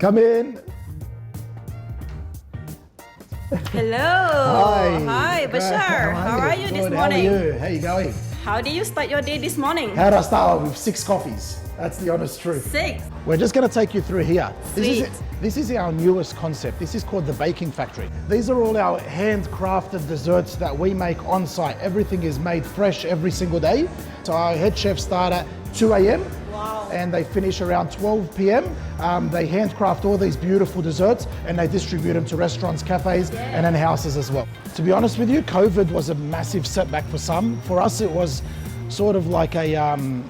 Come in. Hello. Hi, Bashar. How are you this morning? How are you? How are you going? How did you start your day this morning? How did I start with 6 coffees? That's the honest truth. 6. We're just going to take you through here. Sweet. This is our newest concept. This is called the Baking Factory. These are all our handcrafted desserts that we make on site. Everything is made fresh every single day. So our head chefs start at 2 a.m. Wow. and they finish around 12 p.m. They handcraft all these beautiful desserts and they distribute them to restaurants, cafes, and in houses as well. To be honest with you, COVID was a massive setback for some. For us, it was sort of like an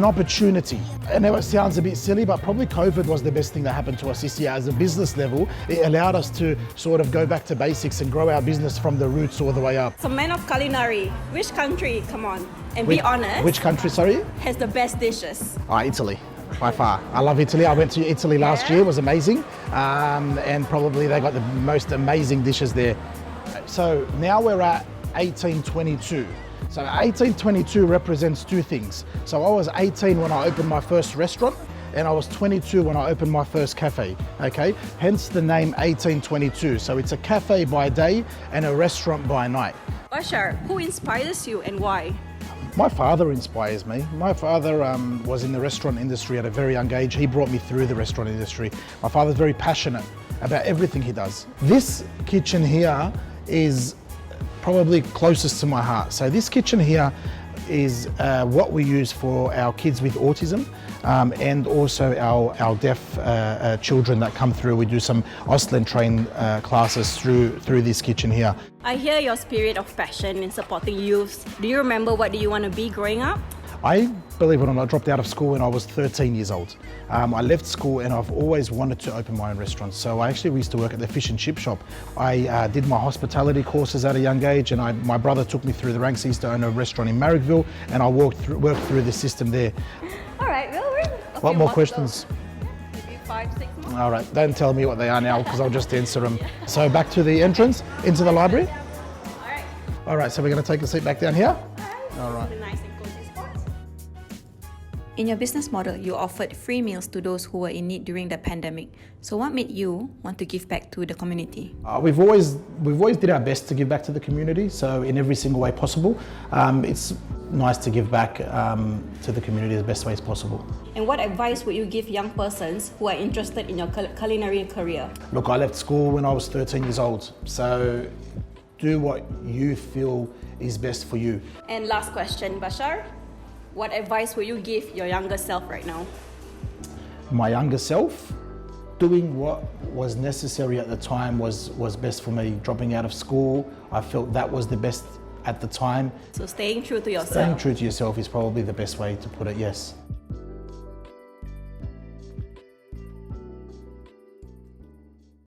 opportunity. I know it sounds a bit silly, but probably COVID was the best thing that happened to us this year. As a business level, it allowed us to sort of go back to basics and grow our business from the roots all the way up. So, man of culinary, which country, come on, and be honest, Which country, sorry? has the best dishes? Italy, by far. I love Italy. I went to Italy last year, it was amazing. And probably they got the most amazing dishes there. So now we're at 1822. So 1822 represents two things. So I was 18 when I opened my first restaurant and I was 22 when I opened my first cafe, okay? Hence the name 1822. So it's a cafe by day and a restaurant by night. Bashar, who inspires you and why? My father inspires me. My father was in the restaurant industry at a very young age. He brought me through the restaurant industry. My father's very passionate about everything he does. This kitchen here is probably closest to my heart. So this kitchen here is what we use for our kids with autism and also our deaf children that come through. We do some Auslan trained classes through this kitchen here. I hear your spirit of passion in supporting youths. Do you remember what do you want to be growing up? I, believe it or not, dropped out of school when I was 13 years old. I left school and I've always wanted to open my own restaurant. So I actually used to work at the fish and chip shop. I did my hospitality courses at a young age and my brother took me through the ranks. He used to own a restaurant in Marrickville and I worked through the system there. All right, well, What more questions? Maybe 5, 6 more. All right, don't tell me what they are now because I'll just answer them. So back to the entrance, into the library. All right. All right, so we're going to take a seat back down here. All right. This is a nice and cozy spot. In your business model, you offered free meals to those who were in need during the pandemic. So what made you want to give back to the community? We've always did our best to give back to the community, so in every single way possible. It's nice to give back to the community the best ways possible. And what advice would you give young persons who are interested in your culinary career? Look, I left school when I was 13 years old, so do what you feel is best for you. And last question, Bashar. What advice would you give your younger self right now? My younger self, doing what was necessary at the time was best for me. Dropping out of school, I felt that was the best at the time. So staying true to yourself. Staying true to yourself is probably the best way to put it, yes.